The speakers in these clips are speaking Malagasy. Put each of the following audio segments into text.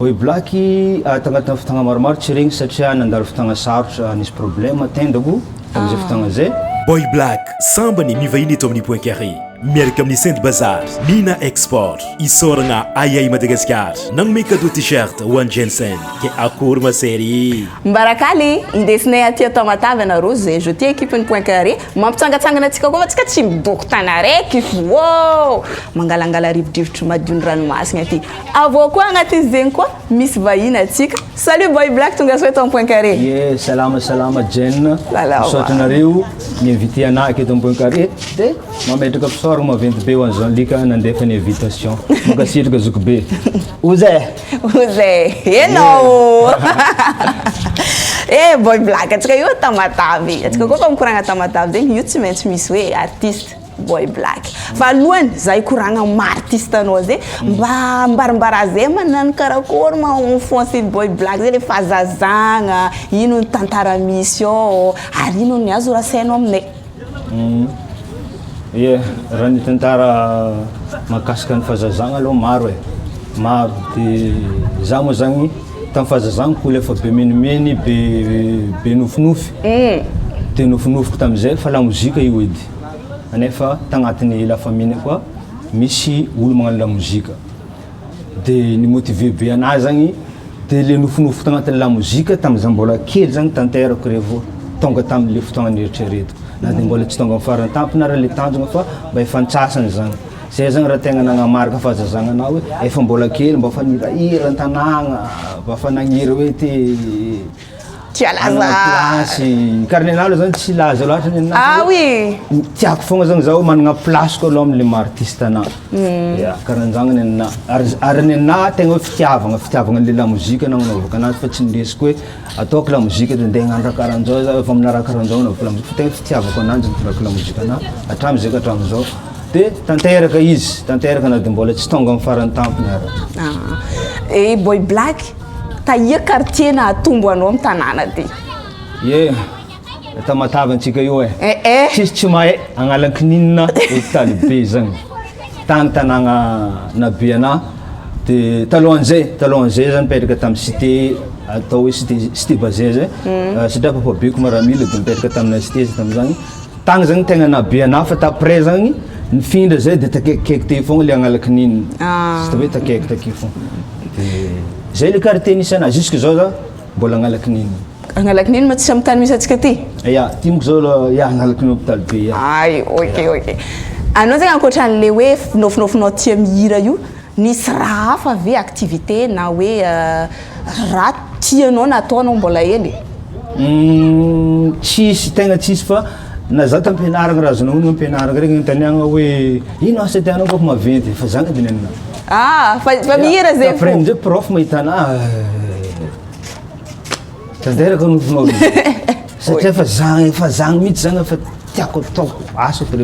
Boy Black tagnatin'ny fotoagna maromaro tsy regny satria nandalo fotoagna sarotra nisy problème tendako am'izay fotoagna zay. Boy Black sambany mivahiny eto amin'ny Point Carré miaraka amin'ny Saint Bazar Mina Export isoragna ayay Madagascar nanome cadeau t-shirt ho an'ny Jensen ke akory masery Mbarakaly indesinay aty atao Matavy anareo zay je tia équipe ny Point Carré mampitsangatsangana antsika koa tsika tsy midoko tana raiky wow mangalangala rivodrivotry madio ny ranomasina aty avao koa agnatin'ny zegny koa misy vahiny atsika salut Boy Black tonga soa eto amin'ny Point Carré salama Jen misaotranareo mi-invité anah aketo amin'ny Point Carré de mametraka fisoragna maventy be ho an'ny Jean-Luc nandefa ny invitation makasitraka zoko be Ouzay enao Boy Black atsika io atao Matavy atsika koa fa mikoragna atao Matavy zegny io tsy maintsy misy hoe artiste Boy Black fa alohany zahay koragna ma-artiste anao zay mba mbarimbara zay manano karakory ma-enfoncer Boy Black zay le fahazazagna ino ny tantara misy ao ary ino ny azo rasainao aminay raha ny tantara mahakasika ny fahazazagna aloha maro de za moa zagny tamin'ny fahazazagna koa lefa be menimeny be nofinofy de nofinofiko tamin'izay fa la mozika io edy anefa tagnatin'ny la famille koa misy olo magnano la mozika de ny motivé be anahy zagny de le nofinofiko tagnatin'ny la mozika tamin'izay mbola kely zagny tanterako revo tonga tamin'le fotoagna nieritrereto na de mbola tsy tonga amin'ny farany tampony ara le tanjona fa mba efa antsasany zagny zay zagny raha tegna nagnamarika fahazazagna anao hoe efa mbola kely mba fa nirahira an-tanàgna mba fa nagniry hoe ty plasy karanenalo zany tsy laza loatra oui tiako fogna zagny zaho managna place koa aloha am'le ma-artiste anah karan'zagny ny ary ny anah tegna hoe fitiavagna le la mozika nagnanovako anazy fa tsy nindesiko hoe ataoko la mozika de ndeha hagnano raha karan'zao za efa amina raha karan'zao naovako la mozika tegna fitiavako ananjy nitorako la mozika anah hatramin'izay ka hatramin'izao de tanteraka na de mbola tsy tonga amin'ny farany tampony ara Boy Black taia quartier na atombo anao amin'ny tanàna ty ata Matavy antsika io tsisy tsy mahay agnalankininina hôpitaly be zagny tany tanàgna nabe anah de talohan'izay zany mipetraka tamin'ny cité atao hoe cité bazay zay satria papabeko maramila de mipetraka tamina cité zay tam'zagny tagny zagny tegna nabe anah fa taprès zagny nifindra zay de takekikeky te fogna le agnalankininina sy hoe takaiky take fogna de zay le quartier nisy anah jusque zao za mbola agnalankininy ma tsisy amin'ny tany misy atsika ty ty moko zao agnalankininy hôpitaly be ay ok anao zegny ankoatran'le hoe nofinofinao tia mihira io nisy raha hafa ve activité na hoe raha tianao na ataonao mbola ely tegna tsisy fa na za tampianaragna raha azonao honogna ampianaragna regny taniagna hoe ino asa tianao kofa maventy fa zagny edy nenina fa mihira zay après amizay prof mahita anah tanteraka nofinao satria fa zagny mihitsy zagny fa tiako ataoko asako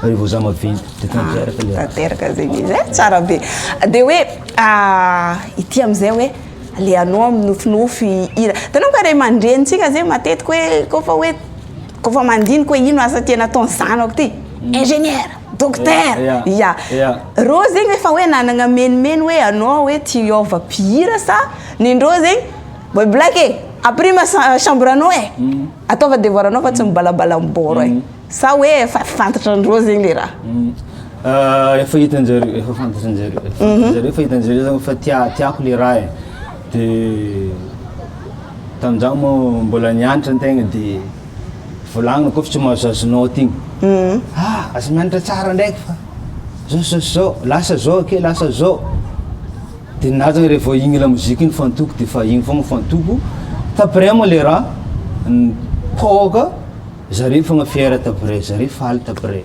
revo za maventy de tanteraka zegny izy tsara be de hoe ity amizay hoe le anao amin'ny nofinofy hira tanao ka ray mandrenitsika zay matetiky hoe kofa mandiniky hoe ino asa tiana ataony zanako ty ingénieur docteur rô zegny efa hoe nanagna menimeny hoe anao hoe ti hiova mpihira sa nindrô zegny Boy Black aprima chambre anao ataova devoir anao fa tsy mibalabalamboro sa hoe efa fantatra andrô zegny le raha efa hitanjareo efa fantatranjareo efa hitanjareo zagny fa tiako le raha de tamin'izagny moa mbola nianatra antegna de volagna koa fa tsy mahazazonao tigny aza mianatra tsara ndraiky fa zao lasa zao de na zagny rehefa igny la mozika iny fantoko de fa igny fogna fantoko taprès moa le raha poka zare fogna fiera taprès zare faly taprès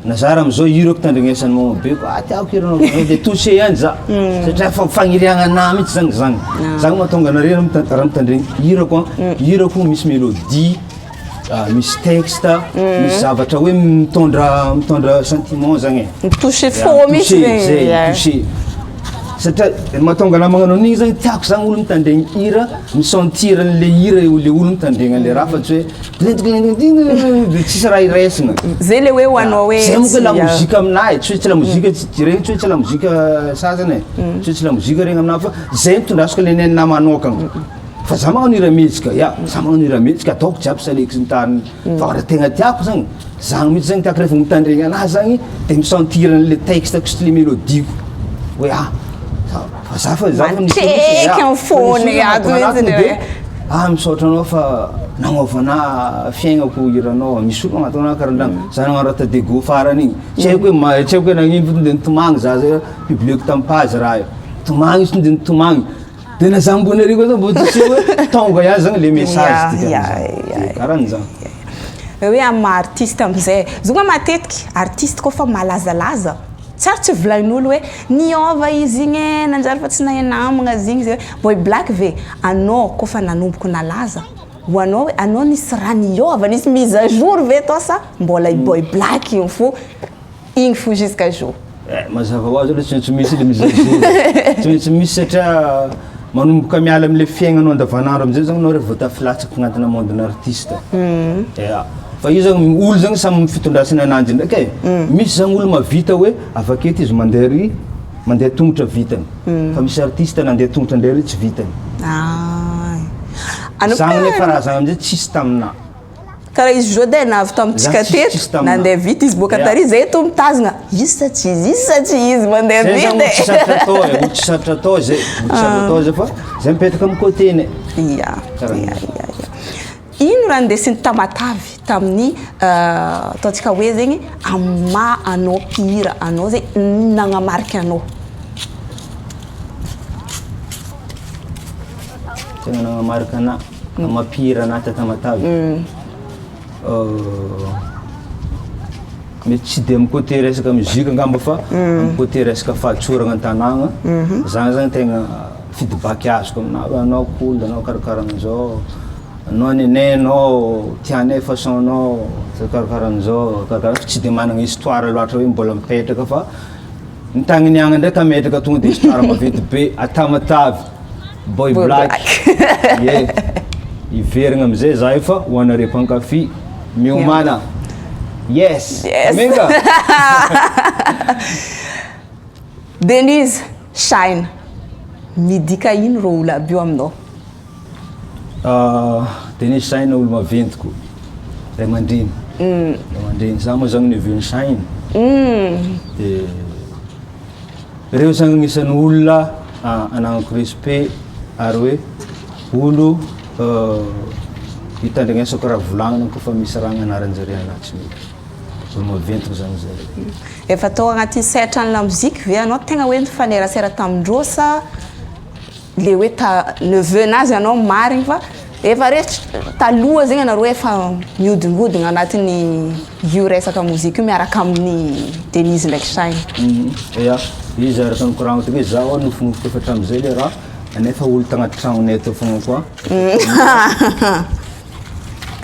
na za raha amizao hirako tandrignesany mamabeko tiako hiranao de touché ihany za satria fagniriagna anah mihitsy zagny mahatonga anareo raha mitandregny hirako misy mélodie misy texte misy zavatra hoe mitondra sentiment zagny touché fô mihitsy touché satria mahatonga na magnano an'igny zany tiako zany olo mitandregny hira misentir an'le hira le olo mitandregny an'le raha fa tsy hoe tsisy raha iraisina zay le hoe hoanao hoe zay moka la mozika aminahy tsy hoe tsy la mozika regny tsy hoe tsy la mozika sasany tsy hoe tsy la mozika regny aminahy fa zay mitondrasiko le nenina manokagna fa za magnano hira mihetsika za magnano hira mihetsika ataoko jiaby saleko sy ny tariny fa raha tegna tiako zany zagny mihitsy zany tiako rehefa mitandregny anazy zany de misentir an'le texteko sy le mélodieko hoe fa za fa mantreky amin'ny fony ato mihitsy misaotra anao fa nagnaovana fiaignako hiranao misy olo agnaty anao karandragno za nagnano raha tadego farany igny tsy haiko hoe nagnino fotony de nitomagny za zay publieko tampazy raha io tomagny izy tonde nitomagny de na za mbony ariko zany mbo tsy hoe tonga ihany zany le message karan'zany hoe amin'ny artiste amizay zonga matetiky artiste koa fa malazalaza tsara tsy volagn'olo hoe niova izy igny nanjary fa tsy nahenamagna izy igny zay boy black ve anao koa fa nanomboko nalaza ho anao hoe anao nisy raha niova nisy mise à jour ve tao sa mbola boy black igny fo jusqu'à jour mazava ho azy aloha tsy maintsy misy le mise à jour tsy maintsy misy satria manomboka miala am'le fiaignanao andavanandro amizay zany anao rehefa voatafilatsaka agnatina mondena artiste fa io zany olo zany samy fitondrasany ananjy ndraiky misy zany olo mavita hoe avaketo izy mandeha tongotra vitany fa misy artiste nandeha tongotra ndray tsy vitany zany nefa raha zany amizay tsisy tamina karaha izy Jodin avy tamintsika teto nandeha vita izy boka tary zay to mitazagna izy sa tsy izy mandeha vita tsy sarotra atao zay fa zay mipetraka amin'ny côtény ino raha ndesin'ny Tamatavy tamin'ny ataontsika hoe zegny amma anao mpihira anao zay nagnamarika anao tegna nagnamarika ana amampihira ana Tamatavy mety tsy de amin'ny côté resaka muzika angamba fa amin'ny côté resaka fahatsoragna an-tanàgna zany tegna feedback azoko aminao anao cool anao karakaran'izao anao nenenao tianay façon anao karakaran'izao karakara tsy de managna histoire loatra hoe mbola mipetraka fa ny tagniniagna ndraiky ametraka tonga de histoire maventy be Tamatavy boy black iverigna amizay za io fa hoanare mpankafy miomana yes amenga Denise Shine midika ino ro olo aby io aminao Denise Shine olo maventiko ray aman-dreny za moa zany neveu-ny Shine de reo zany agnisan'ny olona anagnako respect ary hoe olo hitandregnesako raha volagnina kofa misy raha anaranjare anaty olo maventiko zany zay efa tao agnatin'ny sehatrany la mozika ve anao tegna hoe nifanerasera tamindreo sa le hoe neveu nazy anao marigny fa efa rehetra taloha zegny anareo efa mihodingodina anatin'ny io resaka mozika io miaraka amin'ny Denise ndraiky Shine izy araka ny koragno tegna hoe zaho nofonofoko efa hatramizay le raha nefa olo tagnaty tragnonay atao fogna koa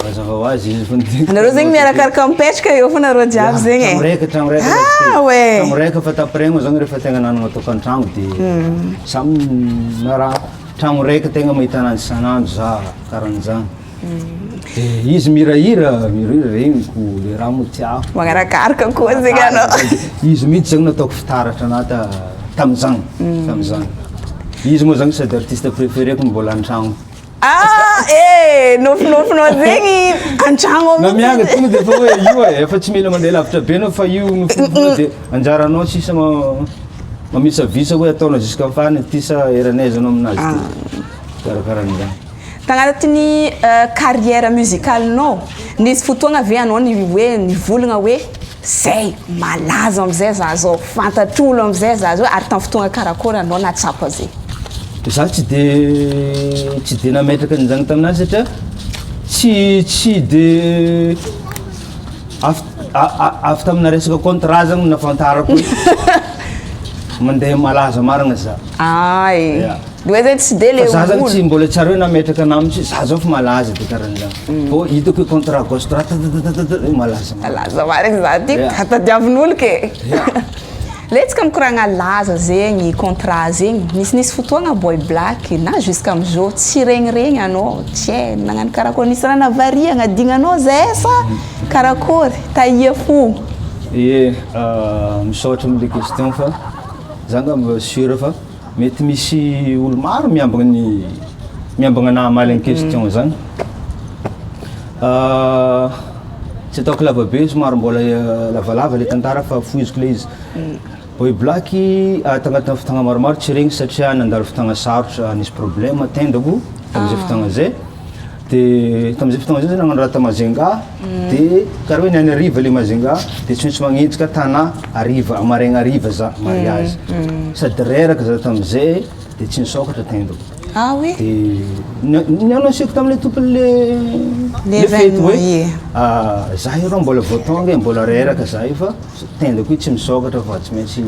mazava ho azy izy anareo zegny miarakaraka mipetraka eo fa nareo jiaby zegny tragno raika fa tapiregny zany rehefa tegna nanagna tokantragno de samy na raha tragno raika tegna mahita ananjy isanandro za karan'zany de izy mirahira regniko le raha mo tiako magnarakaraka koa zegny anao izy mihitsy zany nataoko fitaratra anata tamizany izy moa zany sady artiste préféreko mbola an-tragno nofinofinao zegny an-tragno na mianga tonga de fa hoe io efa tsy mila mandeha lavitra be anao fa io nofinofina de anjaranao sisa mamisavisa hoe ataonao jusqu'à fany tisa eranezanao aminazy karakaran'izany tagnatin'ny carrière musicalenao nisy fotoagna ve anao hoe nivolagna hoe zay malaza amizay za zao fantatr'olo amizay za zao ary tamin'ny fotoagna karakory anao natsapa zay za tsy de nametraka an'izany taminazy satria tsy de avy tamina resaka contrat zany nafantarako mandeha malaza marina za hoe zay tsy de le za zany tsy mbola tsara hoe nametraka anamitsy za zao fa malaza de karan'izany fô hitako hoe contrat gauche droite malaza marina za ty atadiavin'olo ke letsika mikoragna laza zegny contrat zegny nisy fotoagna Boy Black na jusqu'à amizao tsy regniregny anao tsy nagnano karakory nisy raha navariagna dignanao zay sa karakory taia fo misaotra am'le question fa zanga mba sûr fa mety misy olo maro miambagna anahy maly question zany tsy ataoko lavabe somary mbola lavalava le tantara fa foiziko le izy Boy Black tagnatin'ny fotoagna maromaro tsy regny satria nandalo fotoagna sarotra nisy problème tendako tam'izay fotoagna zay de tam'izay fotoagna zay nagnano raha ta Mazenga de karaha hoe niany ariva le Mazenga de tsy maintsy magnenjika tana ariva amaregna ariva za mariage sady reraka za tam'izay de tsy nisokatra tendako oui de nianonseko tam'le tompon'le fety hoe za io raha mbola voatonga mbola reraka za io fa tendako io tsy misokatra fa tsy maintsy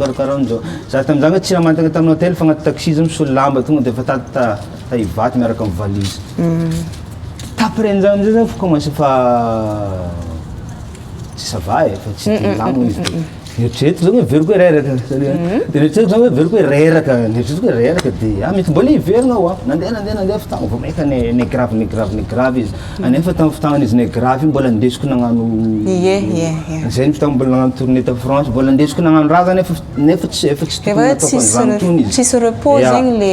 karakan'izao za tam'zany tsy namantagna tamin'ny hôtel fa agnaty taxi za misolo lamba tonga de fa ta hivaty miaraka amin'ny valise après an'izany am'zay za fa commencé fa tsy ça va fa tsy de lamagna izy Eritreretiko zany hoe veriko hoe reraka de eritreretiko zany hoe veriko hoe reraka eritreretiko hoe reraka de mety mbola hiverina aho nandeha fotoagna vao maika ne grave izy anefa tamin'ny fotoagnany izy ne grave iny mbola ndesiko nagnano zay ny fotoagna mbola nagnano tournée ta France mbola ndesiko nagnano raha zany nefa tsy tokony ataoko an'izany tony izy tsisy repos zegny le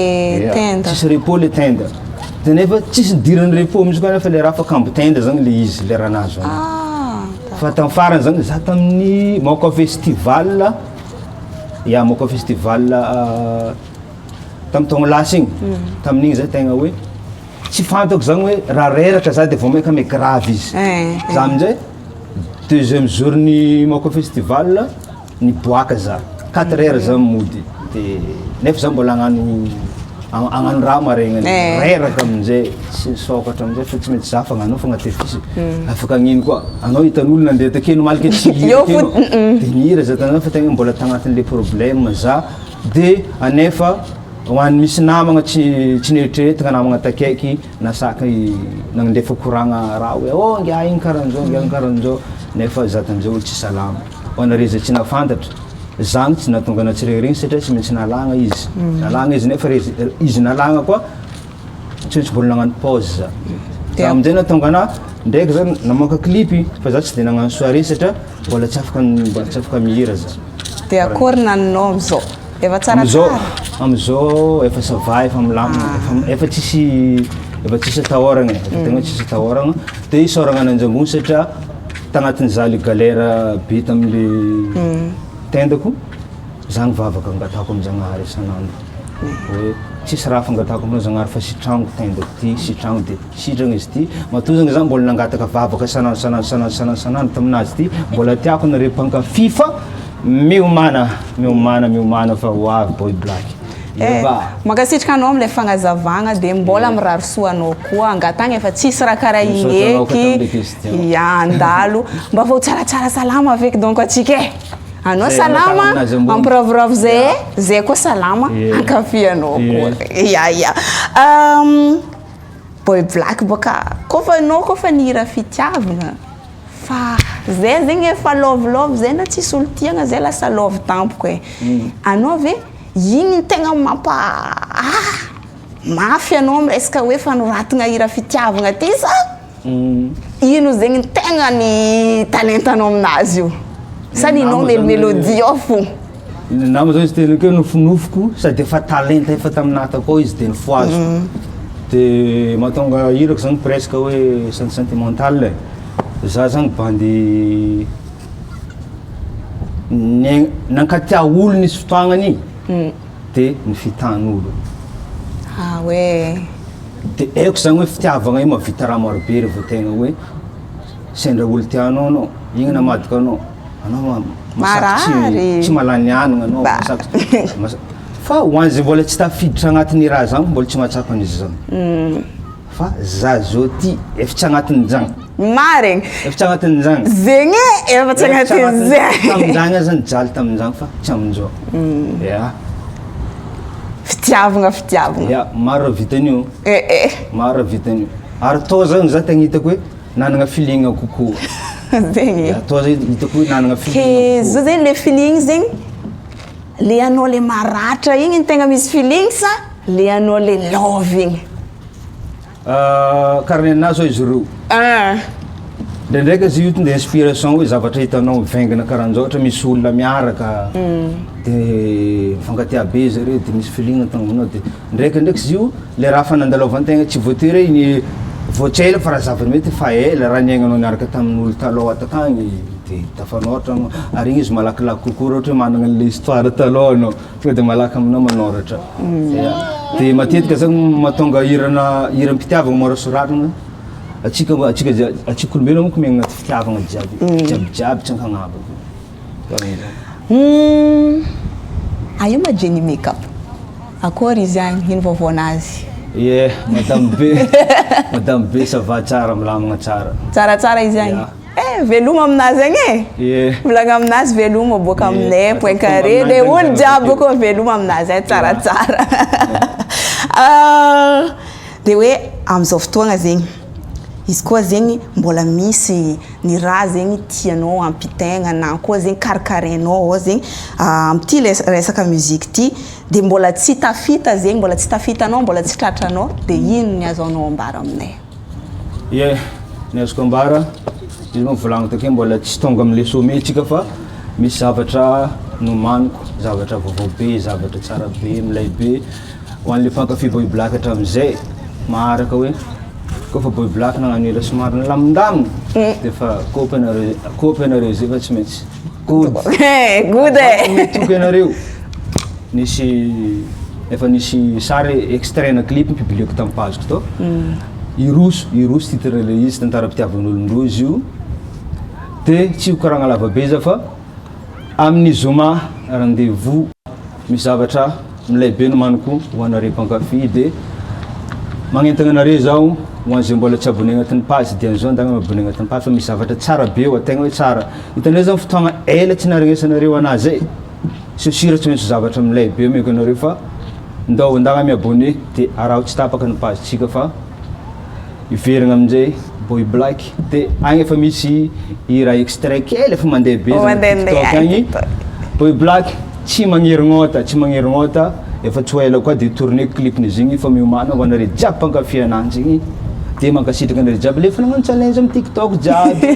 tenda tsisy repos le tenda de nefa tsisy dirany repos misy koa nefa le raha fa kambo tenda zany le izy le raha nazo fa tamin'ny farany zany za tamin'ny Moko Festival Moko Festival tamin'ny taogna lasa igny tamin'igny zay tegna hoe tsy fantako zany hoe raha reraka za de vao maika me grave izy za amin'izay deuxième jour ny Moko Festival niboaka za 4 heures za mody de nefa za mbola agnano raha maregnany reraka amin'izay tsy nisokatra amin'izay fa tsy mety za fa agnanao fa agnaty fisy afaka agnino koa anao hitan'olo nandeha takeno malika tsy hira de mihira za tanana fa tegna mbola tagnatin'le problème za de anefa hoan'ny misy namagna tsy nieritreretina namagna takaiky nasaky nandefa koragna raha hoe ngia igny karahan'izao nefa za tam'izay olo tsy salama hoanare za tsy nafantatra zany tsy nahatonga natsiregny satria tsy maintsy nalagna izy nefa izy nalagna koa tsy maintsy mbola nagnano pause za amin'izay nahatonga ana ndraiky zany namoaka clipy fa za tsy de nagnano soirée satria mbola tsy afaka mihira za de akory naninao am'izao efa tsaratsara am'izao efa ça va efa milamina efa tsisy atahoragna efa tegna tsisy atahoragna de isaoragna ananjambony satria tagnatin'iza le galère be tam'le tendako za nivavaka angatahako am'Zagnahary isan'andro hoe tsisy raha fangatahako aminao Zagnahary fa sitragno tendako ty sitragno de sitragna izy ty matozagna za mbola nangataka vavaka sanandro taminazy ty mbola tiako nare mpankafy fa miomana fa hoavy Boy Black makasitraka anao am'le fagnazavagna de mbola mirary soanao koa angatagna efa tsisy raha karaha igny eky andalo mba vao tsaratsara salama aveky donc atsika anao salama ampiravoravo zay koa salama ankafianao koa Boy Black boka kofa anao kofa nihira fitiavagna fa zay zegny efa love zay na tsisy olo tiagna zay lasa love tampoko anao ve igny tegna mafy anao miresaka hoe fanoratagna hira fitiavagna ty sa ino zegny tegna ny talentanao aminazy io sa ninao mélodie ao fo nama zao izy tena keo nofinofiko sady efa talenta efa taminahy takao izy de nifoazoko de mahatonga hirako zany presque hoe sentimental za zany bandy nankatia olo nisy fotoagnany de nifitan'olo de aiko zany hoe fitiavagna io mavita raha marobe rehefa tegna hoe sendra olo tianao anao igny namadika anao masaky tsy malany anagna anao fa hoan'izay mbola tsy tafiditra agnatin'ny raha zany mbola tsy mahatsapa an'izy zany fa za zao ty efa tsy agnatin'izany marigny efa tsy agnatin'izany zegny efa tsy agnatin'izany tamin'izany zany jaly tamin'izany fa tsy amin'izao fitiavagna maro vitan'io maro vitan'io ary to zany za tegna hitako hoe nanagna feeling kokoa zegny atao zay hitako hoe nanagna ke zo zegny le feeling zegny le anao le maratra igny ny tegna misy feeling sa le anao le love igny karaha ny anazy zao izy roa ndraindraiky izy io tonga de inspiration hoe zavatra hitanao mivaingana karahan'izao ohatra misy olona miaraka de mifankatia be zareo de misy feeling atangonao de ndraikindraiky izy io le raha fa nandalovantegna tsy voatery iny voatsela fa raha zavatra mety fa ela raha niaignanao niaraka tamin'olo taloha takagny de tafanôratra anao ary igny izy malakilaky kokoa raha ohatra hoe managna an'le histoire taloha anao tonga de malaky aminao manoratra de matetika zany mahatonga hiram-pitiavagna mora soratana atsika olombelona monko miaigna anaty fitiavagna jiaby tsy ankagnabako aio ma Jenny Makeup akory izy agny ino vaovao anazy ie madame B ça va tsara milamagna tsaratsara izy agny veloma aminazy agny volagna aminazy veloma boaka aminay point carré le olo jiaby boka veloma aminazy tsaratsara de hoe am'izao fotoagna zegny izy koa zegny mbola misy ny raha zegny tianao ampitaigna na koa zegny karikarainao zegny am'ty resaka muzika ty de mbola tsy tafita zegny mbola tsy tafitanao mbola tsy tratranao de ino ny azaonao ambara aminay ny azoko ambara izy moa volagno take mbola tsy tonga am'le sommet tsika fa misy zavatra nomaniko zavatra vaovao be zavatra tsara be milay be ho an'le mpankafy Boy Black hatramin'izay maharaka hoe kofa Boy Black nagnano ela somary nilamindamina de fa kopy anareo zay fa tsy maintsy toky anareo efa nisy sary extrait na clip publieko tamin'ny pageko tao Iroso titre le izy tantaram-pitiavan'olon-droa izy io de tsy ho karagna lava be za fa amin'ny zoma rendez-vous misy zavatra milay be nomaniko ho anareo mpankafy de magnentagna anareo zaho ho an'izay mbola tsy abonné agnatin'ny page de an'izao andagna mabonné agnatin'ny page fa misy zavatra tsara be ho ategna hoe tsara hitanareo zany fotoagna ela tsy naregnesanareo anazy zay sosira tsy maintsy zavatra milay be meko anareo fa ndao andagna miabonné de araha tsy tapaka ny page tsika fa iveragna amin'izay Boy Black de agny efa misy raha extrait kely efa mandeha be TikTok agny Boy Black tsy magnerognota efa tsy ho ela koa de tourné clipn'izy igny fa miomana ho anareo jiaby mpankafy ananjy igny de mankasitraka anareo jiaby le fa nagnano challenge amin'ny TikTok jiaby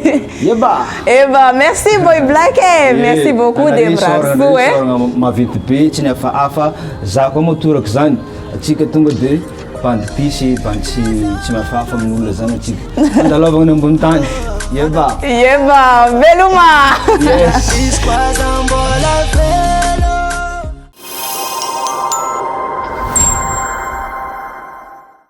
eba merci Boy Black merci beaucoup de bravo maventy be tsy nihafahafa za koa motorako zany atsika tonga de bandy pisy bandy tsy mahafahafa amin'olona zany atsika andalovagna ny ambony tany veloma yes